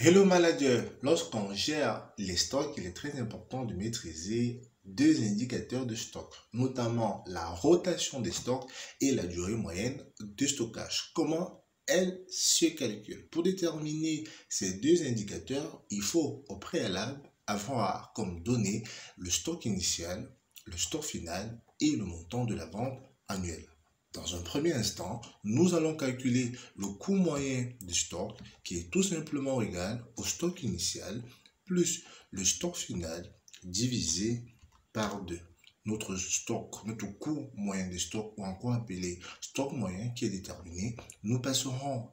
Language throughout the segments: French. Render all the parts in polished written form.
Hello manager, lorsqu'on gère les stocks, il est très important de maîtriser deux indicateurs de stock, notamment la rotation des stocks et la durée moyenne de stockage. Comment elle se calcule? Pour déterminer ces deux indicateurs, il faut au préalable avoir comme données le stock initial, le stock final et le montant de la vente annuelle. Dans un premier instant, nous allons calculer le coût moyen du stock qui est tout simplement égal au stock initial plus le stock final divisé par 2. Notre stock, notre coût moyen de stock ou encore appelé stock moyen qui est déterminé, nous passerons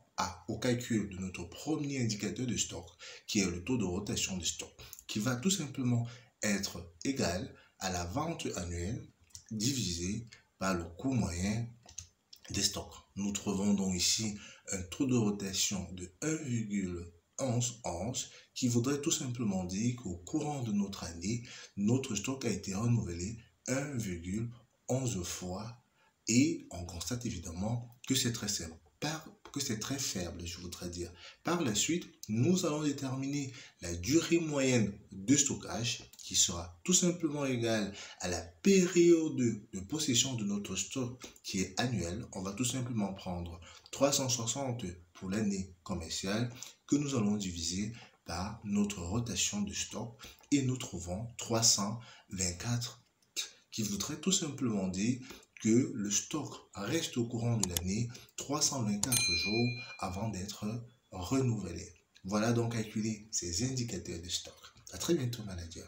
au calcul de notre premier indicateur de stock qui est le taux de rotation de stock qui va tout simplement être égal à la vente annuelle divisé par le coût moyen des stocks. Nous trouvons donc ici un taux de rotation de 1,11 qui voudrait tout simplement dire qu'au courant de notre année, notre stock a été renouvelé 1,11 fois et on constate évidemment que c'est très simple. Que c'est très faible, je voudrais dire. Par la suite, nous allons déterminer la durée moyenne de stockage qui sera tout simplement égale à la période de possession de notre stock qui est annuelle. On va tout simplement prendre 360 pour l'année commerciale que nous allons diviser par notre rotation de stock et nous trouvons 324 qui voudrait tout simplement dire que le stock reste au courant de l'année 324 jours avant d'être renouvelé. Voilà donc calculer ces indicateurs de stock. À très bientôt, manager.